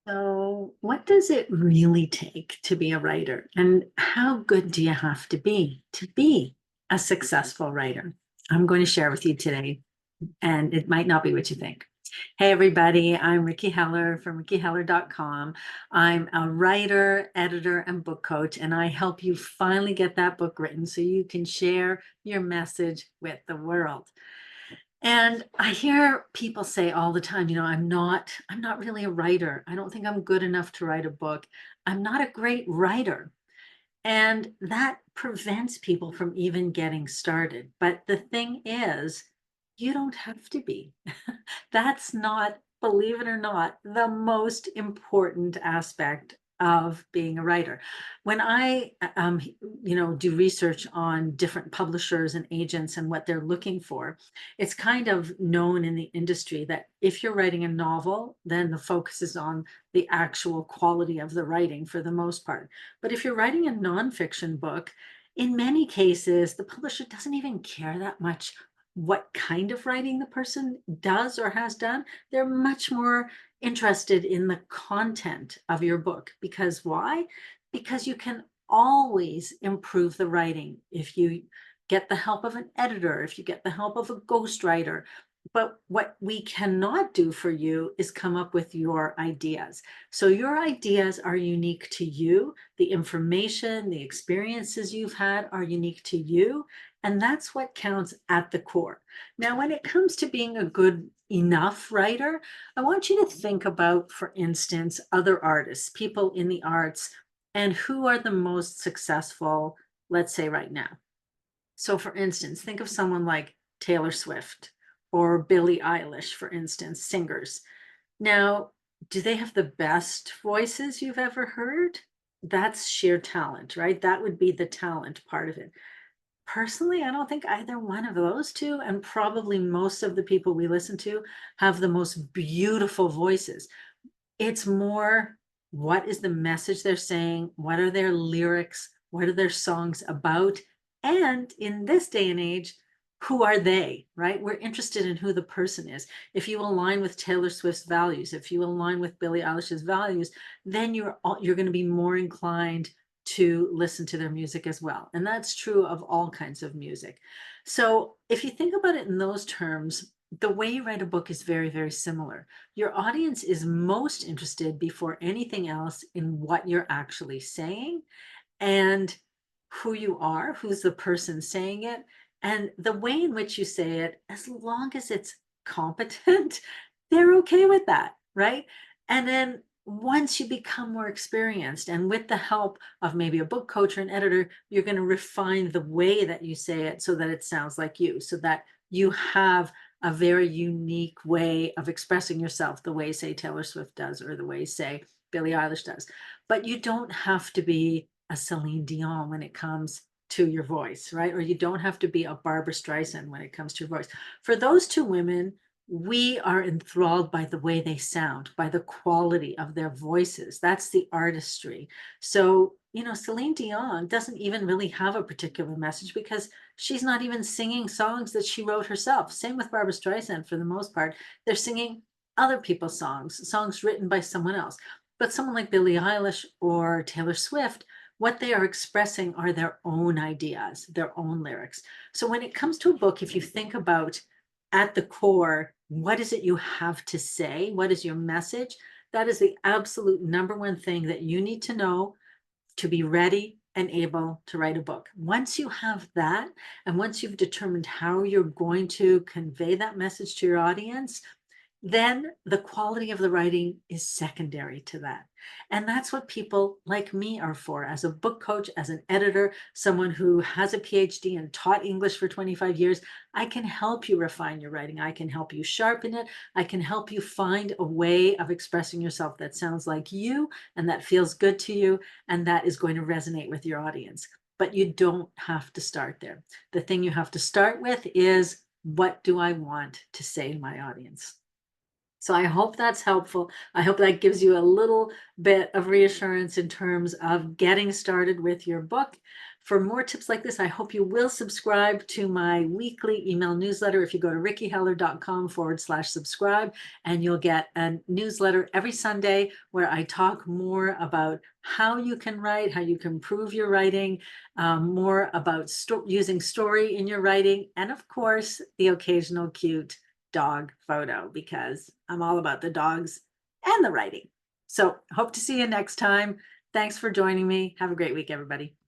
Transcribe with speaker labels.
Speaker 1: So, what does it really take to be a writer? And how good do you have to be a successful writer? I'm going to share with you today, and it might not be what you think. Hey, everybody, I'm Ricky Heller from rickyheller.com. I'm a writer, editor, and book coach, and I help you finally get that book written so you can share your message with the world. And I hear people say all the time, I'm not really a writer. I don't think I'm good enough to write a book. I'm not a great writer. And that prevents people from even getting started. But the thing is, you don't have to be. That's not, believe it or not, the most important aspect of being a writer. When I, do research on different publishers and agents and what they're looking for, it's kind of known in the industry that if you're writing a novel, then the focus is on the actual quality of the writing for the most part. But if you're writing a nonfiction book, in many cases, the publisher doesn't even care that much what kind of writing the person does or has done. They're much more interested in the content of your book. Because why? Because you can always improve the writing if you get the help of an editor, if you get the help of a ghostwriter. But what we cannot do for you is come up with your ideas. So your ideas are unique to you. The information, the experiences you've had are unique to you. And that's what counts at the core. Now, when it comes to being a good enough writer, I want you to think about, for instance, other artists, people in the arts, and who are the most successful, let's say right now. So, for instance, think of someone like Taylor Swift or Billie Eilish, for instance, singers. Now, do they have the best voices you've ever heard? That's sheer talent, right? That would be the talent part of it. Personally, I don't think either one of those two, and probably most of the people we listen to have the most beautiful voices. It's more, what is the message they're saying? What are their lyrics? What are their songs about? And in this day and age, who are they, right? We're interested in who the person is. If you align with Taylor Swift's values, if you align with Billie Eilish's values, then you're going to be more inclined to listen to their music as well. And that's true of all kinds of music. So if you think about it in those terms, the way you write a book is very, very similar. Your audience is most interested before anything else in what you're actually saying and who you are, who's the person saying it, and the way in which you say it, as long as it's competent, they're okay with that, right? And then once you become more experienced, and with the help of maybe a book coach or an editor, you're going to refine the way that you say it so that it sounds like you, so that you have a very unique way of expressing yourself, the way, say, Taylor Swift does, or the way, say, Billie Eilish does. But you don't have to be a Celine Dion when it comes to your voice, right? Or you don't have to be a Barbara Streisand when it comes to your voice. For those two women, we are enthralled by the way they sound, by the quality of their voices. That's the artistry. So, Celine Dion doesn't even really have a particular message because she's not even singing songs that she wrote herself. Same with Barbara Streisand for the most part. They're singing other people's songs written by someone else. But someone like Billie Eilish or Taylor Swift, what they are expressing are their own ideas, their own lyrics. So when it comes to a book, if you think about at the core, what is it you have to say? What is your message? That is the absolute number one thing that you need to know to be ready and able to write a book. Once you have that, and once you've determined how you're going to convey that message to your audience, then the quality of the writing is secondary to that. And that's what people like me are for. As a book coach, as an editor, someone who has a PhD and taught English for 25 years, I can help you refine your writing. I can help you sharpen it. I can help you find a way of expressing yourself that sounds like you and that feels good to you and that is going to resonate with your audience. But you don't have to start there. The thing you have to start with is, what do I want to say to my audience? So I hope that's helpful. I hope that gives you a little bit of reassurance in terms of getting started with your book. For more tips like this, I hope you will subscribe to my weekly email newsletter. If you go to rickiheller.com/subscribe, and you'll get a newsletter every Sunday where I talk more about how you can write, how you can improve your writing, more about using story in your writing, and of course, the occasional cute dog photo, because I'm all about the dogs and the writing. So hope to see you next time. Thanks for joining me. Have a great week, everybody.